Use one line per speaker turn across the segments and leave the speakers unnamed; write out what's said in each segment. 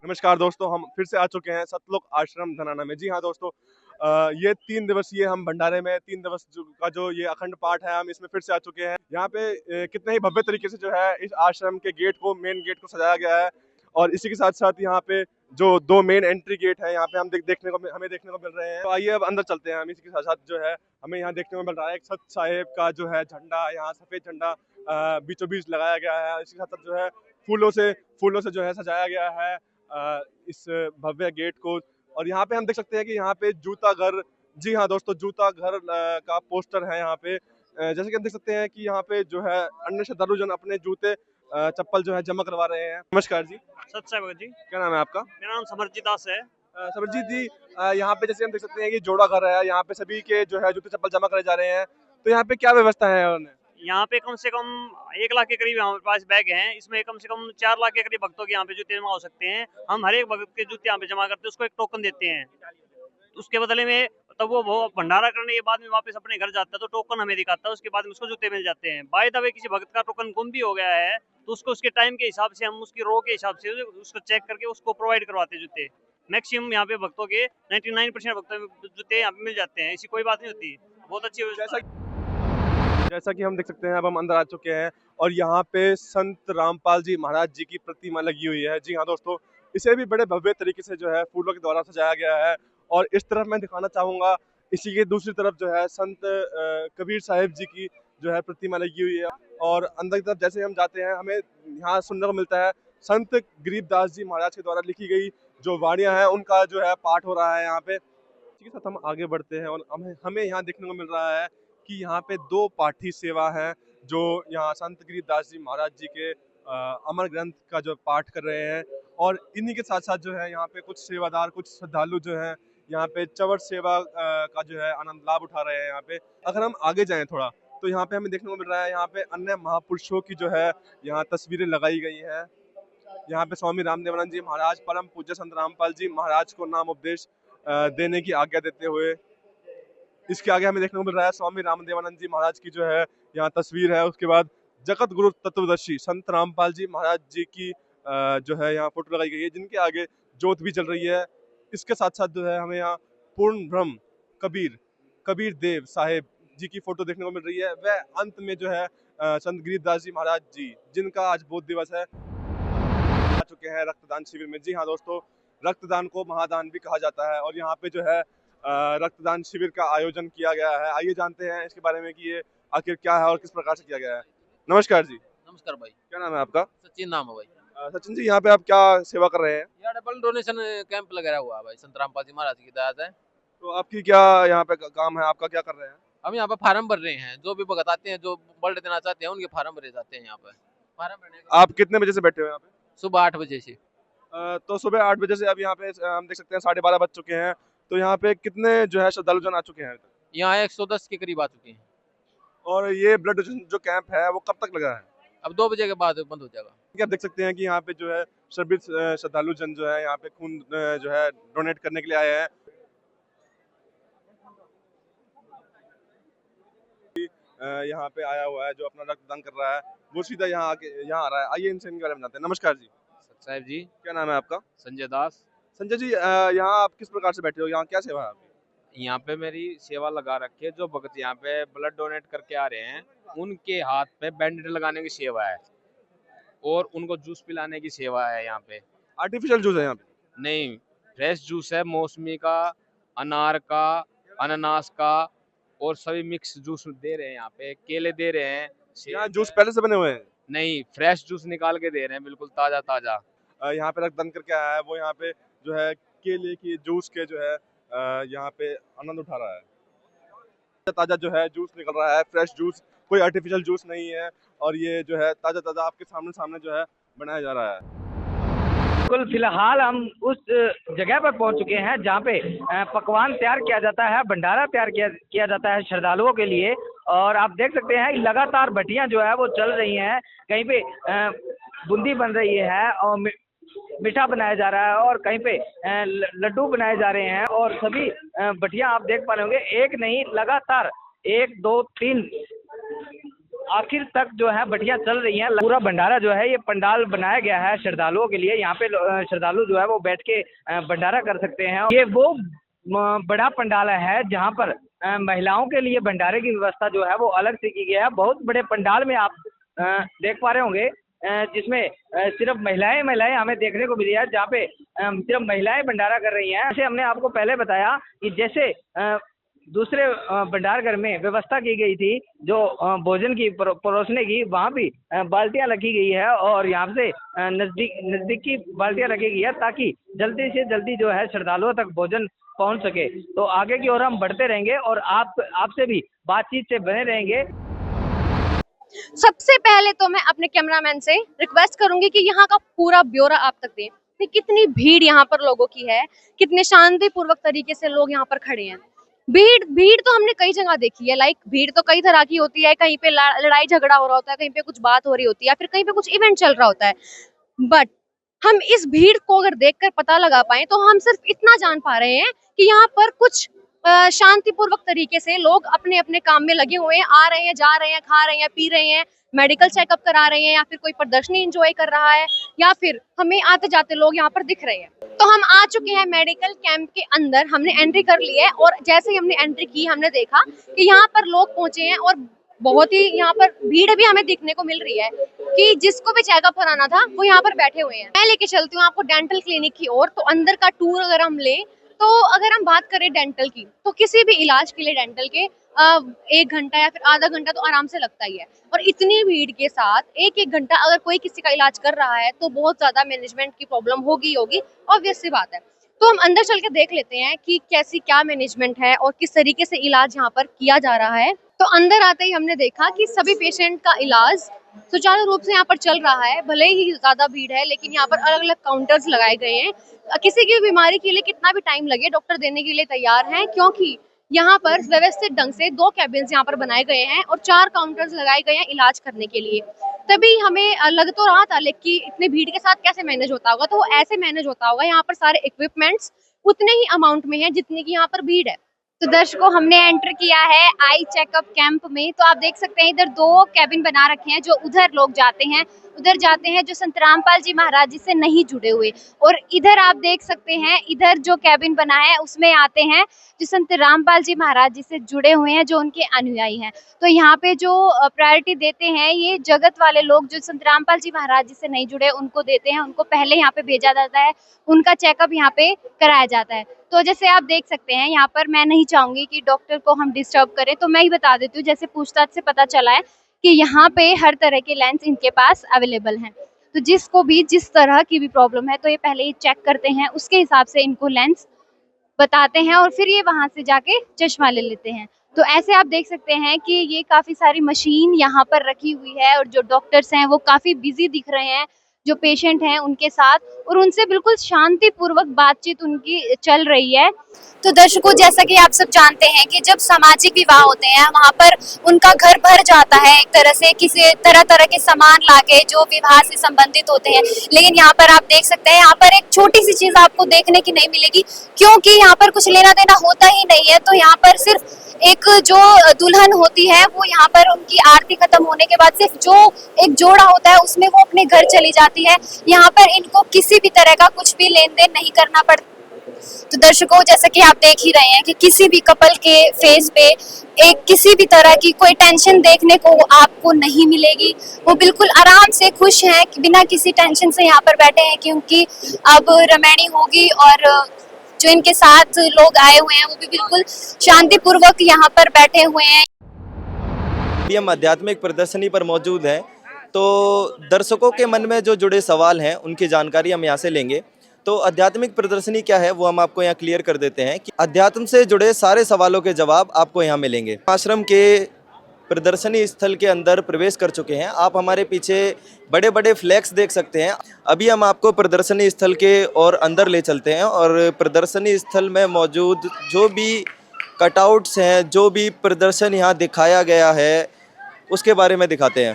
नमस्कार दोस्तों, हम फिर से आ चुके हैं सतलुक आश्रम धनाना में। जी हाँ दोस्तों, ये 3 दिवसीय हम भंडारे में 3 दिवस का जो ये अखंड पाठ है, हम इसमें फिर से आ चुके हैं। यहाँ पे कितने ही भव्य तरीके से जो है इस आश्रम के गेट को, मेन गेट को सजाया गया है। और इसी के साथ साथ यहाँ पे जो 2 मेन एंट्री गेट है, यहाँ पे हमें देखने को मिल रहे हैं। तो आइए अब अंदर चलते हैं। हम इसी के साथ साथ जो है हमें यहाँ देखने को मिल रहा है एक सत साहिब का जो है झंडा, यहाँ सफेद झंडा बीचों बीच लगाया गया है। इसी के साथ साथ जो है फूलों से जो है सजाया गया है इस भव्य गेट को। और यहाँ पे हम देख सकते हैं कि यहाँ पे जूता घर, जी हाँ दोस्तों, जूता घर का पोस्टर है यहाँ पे। जैसे कि हम देख सकते हैं कि यहाँ पे जो है अन्य श्रद्धालु जन अपने जूते चप्पल जो है जमा करवा रहे हैं। नमस्कार जी।
सत साई भगत जी।
क्या नाम है आपका?
मेरा नाम समरजीत दास है।
समरजीत जी, यहाँ पे जैसे हम देख सकते हैं कि जोड़ा घर है, यहाँ पे सभी के जो है जूते चप्पल जमा करे जा रहे हैं। तो यहाँ पे क्या व्यवस्था है उन्हें?
यहाँ पे कम से कम 1 लाख के करीब हमारे पास बैग हैं। इसमें कम से कम 4 लाख के करीब भक्तों के यहाँ पे जूते जमा हो सकते हैं। हम हर एक भक्त के जूते यहाँ पे जमा करते हैं, उसको एक टोकन देते हैं। उसके बदले में तब वो भंडारा करने के बाद में वापस अपने घर जाता है तो टोकन हमें दिखाता है, उसके बाद में उसको जूते मिल जाते हैं। बाय द वे किसी भक्त का टोकन गुम भी हो गया है तो उसको उसके टाइम के हिसाब से, हम उसकी रो के हिसाब से उसको चेक करके उसको प्रोवाइड करवाते हैं जूते। मैक्सिमम यहाँ पे भक्तों के 99% भक्तों के जूते यहाँ पे मिल जाते हैं, ऐसी कोई बात नहीं होती। बहुत अच्छी व्यवस्था है।
जैसा कि हम देख सकते हैं, अब हम अंदर आ चुके हैं और यहाँ पे संत रामपाल जी महाराज जी की प्रतिमा लगी हुई है। जी हाँ दोस्तों, इसे भी बड़े भव्य तरीके से जो है फूलों के द्वारा सजाया गया है। और इस तरफ मैं दिखाना चाहूँगा, इसी के दूसरी तरफ जो है संत कबीर साहिब जी की जो है प्रतिमा लगी हुई है। और अंदर की तरफ जैसे हम जाते हैं, हमें यहाँ सुनने को मिलता है संत गरीबदास जी महाराज के द्वारा लिखी गई जो वाणियाँ हैं, उनका जो है पाठ हो रहा है यहाँ पे। इसी के साथ हम आगे बढ़ते हैं और हमें यहाँ देखने को मिल रहा है कि यहाँ पे 2 पाठी सेवा है जो यहाँ संत गरीबदास जी महाराज जी के अमर ग्रंथ का जो पाठ कर रहे हैं। और इन्हीं के साथ साथ जो है यहाँ पे कुछ सेवादार, कुछ श्रद्धालु जो हैं यहाँ पे चवर सेवा का जो है आनंद लाभ उठा रहे हैं यहाँ पे। अगर हम आगे जाएं थोड़ा, तो यहाँ पे हमें देखने को मिल रहा है यहाँ पे अन्य महापुरुषों की जो है यहाँ तस्वीरें लगाई गई हैं। यहाँ पे स्वामी रामदेवानंद जी महाराज, परम पूज्य संत रामपाल जी महाराज को नाम उपदेश देने की आज्ञा देते हुए। इसके आगे हमें देखने को मिल रहा है स्वामी रामदेवानंद जी महाराज की जो है यहाँ तस्वीर है। उसके बाद जगत गुरु तत्वदर्शी संत रामपाल जी महाराज जी की जो है यहाँ फोटो लगाई गई है, जिनके आगे जोत भी जल रही है। इसके साथ साथ जो है हमें यहाँ पूर्ण ब्रह्म कबीर देव साहेब जी की फोटो देखने को मिल रही है। वह अंत में जो है संत गरीबदास जी महाराज जी, जिनका आज बोध दिवस है, आ चुके हैं रक्तदान शिविर में। जी हाँ दोस्तों, रक्तदान को महादान भी कहा जाता है और यहाँ पे जो है रक्तदान शिविर का आयोजन किया गया है। आइए जानते हैं इसके बारे में कि ये आखिर क्या है और किस प्रकार से किया गया है। नमस्कार जी।
नमस्कार भाई।
क्या नाम है आपका?
सचिन नाम है भाई।
सचिन जी, यहाँ पे आप क्या सेवा कर रहे हैं?
यहाँ डबल डोनेशन कैंप लगाया हुआ है भाई, संत रामपाल जी महाराज की दाद है।
तो आपकी क्या यहाँ पे काम है, आपका क्या कर रहे हैं?
हम यहाँ पे फार्म भर रहे हैं, जो भी भगत आते हैं, जो ब्लड देना चाहते हैं, उनके फार्म भरे जाते हैं यहाँ पे। फार्म भरने
आप कितने बजे से बैठे हो यहाँ पे?
सुबह 8 बजे से।
तो सुबह 8 बजे से अब यहाँ पे हम देख सकते हैं 12:30 बज चुके हैं। तो यहाँ पे कितने जो है श्रद्धालु जन आ चुके हैं अभी तक?
यहाँ 110 के करीब आ चुके हैं।
और ये ब्लड डोनेशन जो कैंप है वो कब तक लगा है?
अब 2 बजे के बाद बंद हो जाएगा।
आप देख सकते हैं कि यहाँ पे जो है सभी श्रद्धालु जन जो है यहाँ पे खून जो है डोनेट करने के लिए आए हैं। यहाँ पे आया हुआ है जो अपना रक्तदान कर रहा है, वो सीधा यहाँ आ रहा है। आइए इनके बारे में जानते हैं। नमस्कार जी।
साहब जी।
क्या नाम है आपका?
संजय दास।
संजय जी, यहाँ आप किस प्रकार से बैठे हो, यहाँ क्या सेवा है आपकी?
यहाँ पे मेरी सेवा लगा रखी है, जो भक्त यहाँ पे ब्लड डोनेट करके आ रहे हैं उनके हाथ पे बैंडेज लगाने की सेवा है और उनको जूस पिलाने की सेवा है यहाँ पे।
आर्टिफिशियल जूस है यहाँ पे?
नहीं, फ्रेश जूस है, मौसमी का, अनार का, अनानास का और सभी मिक्स जूस दे रहे हैं यहाँ पे। केले दे रहे हैं।
यहाँ जूस पहले से बने हुए हैं?
नहीं, फ्रेश जूस निकाल के दे रहे हैं, बिल्कुल ताजा ताजा।
यहाँ पे रक्तदान करके आया है वो, यहाँ पे जो है केले की जूस के जो है यहाँ पे आनंद उठा रहा है। ताजा जो है जूस निकल रहा है, फ्रेश जूस, कोई आर्टिफिशियल जूस नहीं है। और ये जो है ताजा ताजा आपके सामने सामने जो है बनाया जा रहा है।
बिल्कुल, फिलहाल हम उस जगह पर पहुंच चुके हैं जहां पे पकवान तैयार किया जाता है, भंडारा तैयार किया जाता है श्रद्धालुओं के लिए। और आप देख सकते हैं लगातार भट्टियां जो है वो चल रही हैं। कहीं पे बूंदी बन रही है और मीठा बनाया जा रहा है और कहीं पे लड्डू बनाए जा रहे हैं। और सभी भट्टियां आप देख पा रहे होंगे, एक नहीं लगातार 1 2 3 आखिर तक जो है बटियां चल रही हैं। पूरा भंडारा जो है ये पंडाल बनाया गया है श्रद्धालुओं के लिए। यहाँ पे श्रद्धालु जो है वो बैठ के भंडारा कर सकते हैं। ये वो बड़ा पंडाल है जहाँ पर महिलाओं के लिए भंडारे की व्यवस्था जो है वो अलग से की गई है। बहुत बड़े पंडाल में आप देख पा रहे होंगे जिसमें सिर्फ महिलाएं हमें देखने को मिली है, जहाँ पे सिर्फ महिलाएं भंडारा कर रही हैं। जैसे हमने आपको पहले बताया कि जैसे दूसरे भंडार घर में व्यवस्था की गई थी जो भोजन की परोसने की, वहाँ भी बाल्टियां रखी गई है और यहाँ से नजदीकी बाल्टियां रखी गई है ताकि जल्दी से जल्दी जो है श्रद्धालुओं तक भोजन पहुँच सके। तो आगे की ओर हम बढ़ते रहेंगे और आपसे भी बातचीत से बने रहेंगे।
सबसे पहले तो मैं अपने कैमरामैन से रिक्वेस्ट करूंगी कि यहाँ का पूरा ब्यौरा आप तक दें कि कितनी भीड़ यहाँ पर लोगों की है, कितने शांतिपूर्वक तरीके से लोग यहाँ पर खड़े हैं। भीड़ तो हमने कई जगह देखी है। भीड़ तो कई तरह की होती है। कहीं पे लड़ाई झगड़ा हो रहा होता है, कहीं पे कुछ बात हो रही होती है, फिर कहीं पे कुछ इवेंट चल रहा होता है। बट हम इस भीड़ को अगर देखकर पता लगा पाए तो हम सिर्फ इतना जान पा रहे हैं कि यहाँ पर कुछ शांतिपूर्वक तरीके से लोग अपने अपने काम में लगे हुए हैं, आ रहे हैं, जा रहे हैं, खा रहे हैं, पी रहे हैं, मेडिकल चेकअप करा रहे हैं, या फिर कोई प्रदर्शनी एंजॉय कर रहा है, या फिर हमें आते जाते लोग यहाँ पर दिख रहे हैं। तो हम आ चुके हैं मेडिकल कैंप के अंदर, हमने एंट्री कर ली है और जैसे ही हमने एंट्री की हमने देखा कि यहाँ पर लोग पहुंचे हैं और बहुत ही यहाँ पर भीड़ भी हमें देखने को मिल रही है कि जिसको भी चेकअप कराना था वो यहाँ पर बैठे हुए हैं। मैं लेके चलती हूँ आपको डेंटल क्लिनिक की ओर। तो अंदर का टूर अगर हम लें तो अगर हम बात करें डेंटल की तो किसी भी इलाज के लिए डेंटल के 1 घंटा या फिर आधा घंटा तो आराम से लगता ही है। और इतनी भीड़ के साथ 1 घंटा अगर कोई किसी का इलाज कर रहा है तो बहुत ज्यादा मैनेजमेंट की प्रॉब्लम होगी, ऑब्वियस सी बात है। तो हम अंदर चल के देख लेते हैं कि कैसी क्या मैनेजमेंट है और किस तरीके से इलाज यहाँ पर किया जा रहा है। तो अंदर आते ही हमने देखा कि सभी पेशेंट का इलाज सुचारू रूप से यहाँ पर चल रहा है। भले ही ज्यादा भीड़ है लेकिन यहाँ पर अलग अलग काउंटर्स लगाए गए हैं। किसी की बीमारी के लिए कितना भी टाइम लगे डॉक्टर देने के लिए तैयार हैं, क्योंकि यहाँ पर व्यवस्थित ढंग से 2 कैबिन्स यहाँ पर बनाए गए हैं और 4 काउंटर्स लगाए गए हैं इलाज करने के लिए। तभी हमें लग तो रहा था लेकिन इतनी भीड़ के साथ कैसे मैनेज होता होगा, तो वो ऐसे मैनेज होता होगा। यहाँ पर सारे इक्विपमेंट्स उतने ही अमाउंट में है जितनी की यहाँ पर भीड़ है। तो दर्शकों, हमने एंटर किया है आई चेकअप कैंप में। तो आप देख सकते हैं इधर 2 कैबिन बना रखे हैं जो उधर लोग जाते हैं, उधर जाते हैं जो संत रामपाल जी महाराज जी से नहीं जुड़े हुए। और इधर आप देख सकते हैं इधर जो कैबिन बना है उसमें आते हैं जो संत रामपाल जी महाराज जी से जुड़े हुए हैं, जो उनके अनुयायी हैं। तो यहाँ पे जो प्रायोरिटी देते हैं ये जगत वाले लोग जो संत रामपाल जी महाराज जी से नहीं जुड़े उनको देते हैं। उनको पहले यहाँ पे भेजा जाता है, उनका चेकअप यहाँ पे कराया जाता है। तो जैसे आप देख सकते हैं यहाँ पर मैं नहीं चाहूंगी कि डॉक्टर को हम डिस्टर्ब करें, तो मैं ही बता देती हूँ। जैसे पूछताछ से पता चला है कि यहाँ पे हर तरह के लेंस इनके पास अवेलेबल हैं। तो जिसको भी जिस तरह की भी प्रॉब्लम है तो ये पहले ही चेक करते हैं, उसके हिसाब से इनको लेंस बताते हैं और फिर ये वहां से जाके चश्मा ले लेते हैं। तो ऐसे आप देख सकते हैं कि ये काफी सारी मशीन यहाँ पर रखी हुई है और जो डॉक्टर्स हैं वो काफी बिजी दिख रहे हैं जो पेशेंट हैं उनके साथ, और उनसे बिल्कुल शांतिपूर्वक बातचीत उनकी चल रही है। तो दर्शकों, जैसा कि आप सब जानते हैं कि जब सामाजिक विवाह होते हैं वहाँ पर उनका घर भर जाता है एक तरह से, किसी तरह के सामान लाके जो विवाह से संबंधित होते हैं। लेकिन यहाँ पर आप देख सकते हैं यहाँ पर एक छोटी सी चीज आपको देखने की नहीं मिलेगी, क्योंकि यहाँ पर कुछ लेना देना होता ही नहीं है। तो यहाँ पर सिर्फ एक जो दुल्हन होती है वो यहाँ पर उनकी आरती खत्म होने के बाद सिर्फ जो एक जोड़ा होता है उसमें वो अपने घर चली जाती है। यहाँ पर इनको किसी भी तरह का कुछ भी लेन देन नहीं करना पड़ता। तो दर्शकों, जैसा कि आप देख ही रहे हैं कि किसी भी कपल के फेस पे एक किसी भी तरह की कोई टेंशन देखने को आपको नहीं मिलेगी। वो बिल्कुल आराम से खुश हैं कि बिना किसी टेंशन से यहाँ पर बैठे हैं, क्योंकि अब रमैनी होगी और जो इनके साथ लोग आए हुए हैं वो भी बिल्कुल शांतिपूर्वक यहाँ पर बैठे हुए हैं।
हम आध्यात्मिक प्रदर्शनी पर मौजूद हैं, तो दर्शकों के मन में जो जुड़े सवाल हैं उनकी जानकारी हम यहाँ से लेंगे। तो आध्यात्मिक प्रदर्शनी क्या है वो हम आपको यहाँ क्लियर कर देते हैं कि अध्यात्म से जुड़े सारे सवालों के जवाब आपको यहाँ मिलेंगे। आश्रम के प्रदर्शनी स्थल के अंदर प्रवेश कर चुके हैं। आप हमारे पीछे बड़े बड़े फ्लैग्स देख सकते हैं। अभी हम आपको प्रदर्शनी स्थल के और अंदर ले चलते हैं और प्रदर्शनी स्थल में मौजूद जो भी कटआउट्स हैं, जो भी प्रदर्शन यहाँ दिखाया गया है उसके बारे में दिखाते हैं।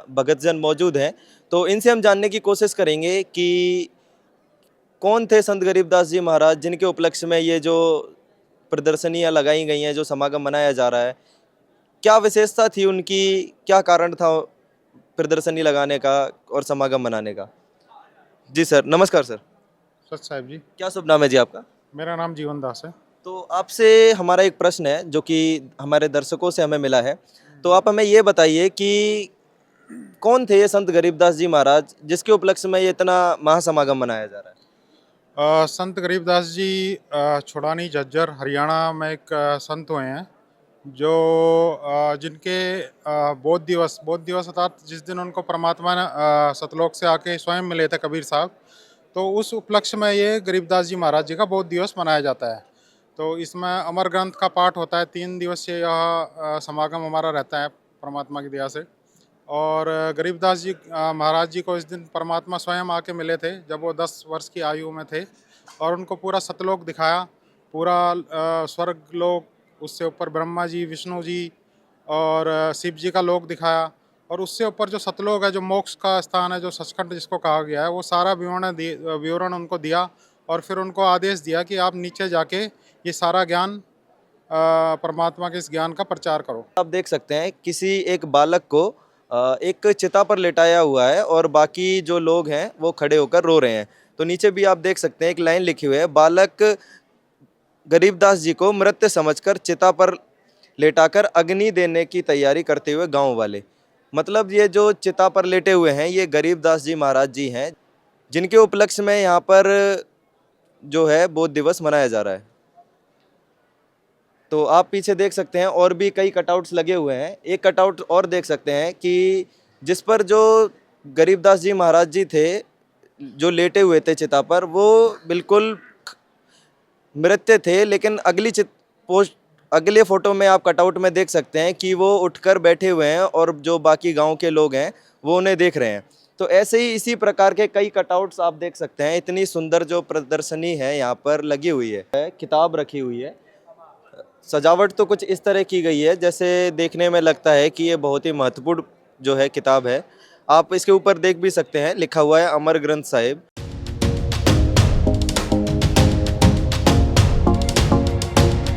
भगतजन मौजूद हैं तो इनसे हम जानने की कोशिश करेंगे कि कौन थे संत गरीबदास जी महाराज जिनके उपलक्ष्य में ये जो प्रदर्शनियाँ लगाई गई हैं, जो समागम मनाया जा रहा है, क्या विशेषता थी उनकी, क्या कारण था प्रदर्शनी लगाने का और समागम मनाने का? जी सर, नमस्कार सर।
सच साहब जी,
क्या शुभ नाम है जी आपका?
मेरा नाम जीवन दास है।
तो आपसे हमारा एक प्रश्न है जो कि हमारे दर्शकों से हमें मिला है। तो आप हमें ये बताइए कि कौन थे ये संत गरीबदास जी महाराज जिसके उपलक्ष्य में ये इतना महासमागम मनाया जा रहा है?
संत गरीबदास जी छुड़ानी झज्जर हरियाणा में एक संत हुए हैं जो जिनके बोध दिवस अर्थात जिस दिन उनको परमात्मा ने सतलोक से आके स्वयं मिले थे कबीर साहब, तो उस उपलक्ष्य में ये गरीबदास जी महाराज जी का बोध दिवस मनाया जाता है। तो इसमें अमर ग्रंथ का पाठ होता है, 3 दिवसीय यह समागम हमारा रहता है परमात्मा की दया से। और गरीबदास जी महाराज जी को इस दिन परमात्मा स्वयं आके मिले थे जब वो 10 वर्ष की आयु में थे, और उनको पूरा सतलोक दिखाया, पूरा स्वर्ग लोक, उससे ऊपर ब्रह्मा जी, विष्णु जी और शिव जी का लोक दिखाया, और उससे ऊपर जो सतलोक है, जो मोक्ष का स्थान है, जो सचखंड जिसको कहा गया है, वो सारा विवरण उनको दिया, और फिर उनको आदेश दिया कि आप नीचे जाके ये सारा ज्ञान परमात्मा के इस ज्ञान का प्रचार करो।
आप देख सकते हैं किसी एक बालक को एक चिता पर लेटाया हुआ है और बाकी जो लोग हैं वो खड़े होकर रो रहे हैं। तो नीचे भी आप देख सकते हैं एक लाइन लिखी हुई है, बालक गरीबदास जी को मृत समझकर चिता पर लेटाकर अग्नि देने की तैयारी करते हुए गांव वाले। मतलब ये जो चिता पर लेटे हुए हैं ये गरीबदास जी महाराज जी हैं जिनके उपलक्ष्य में यहाँ पर जो है बोध दिवस मनाया जा रहा है। तो आप पीछे देख सकते हैं और भी कई कटआउट्स लगे हुए हैं। एक कटआउट और देख सकते हैं कि जिस पर जो गरीबदास जी महाराज जी थे जो लेटे हुए थे चिता पर, वो बिल्कुल मृत्य थे, लेकिन अगले फोटो में आप कटआउट में देख सकते हैं कि वो उठकर बैठे हुए हैं और जो बाकी गांव के लोग हैं वो उन्हें देख रहे हैं। तो ऐसे ही इसी प्रकार के कई कटआउट्स आप देख सकते हैं। इतनी सुंदर जो प्रदर्शनी है यहाँ पर लगी हुई है, किताब रखी हुई है, सजावट तो कुछ इस तरह की गई है जैसे देखने में लगता है कि ये बहुत ही महत्वपूर्ण जो है किताब है। आप इसके ऊपर देख भी सकते हैं, लिखा हुआ है अमर ग्रंथ साहिब।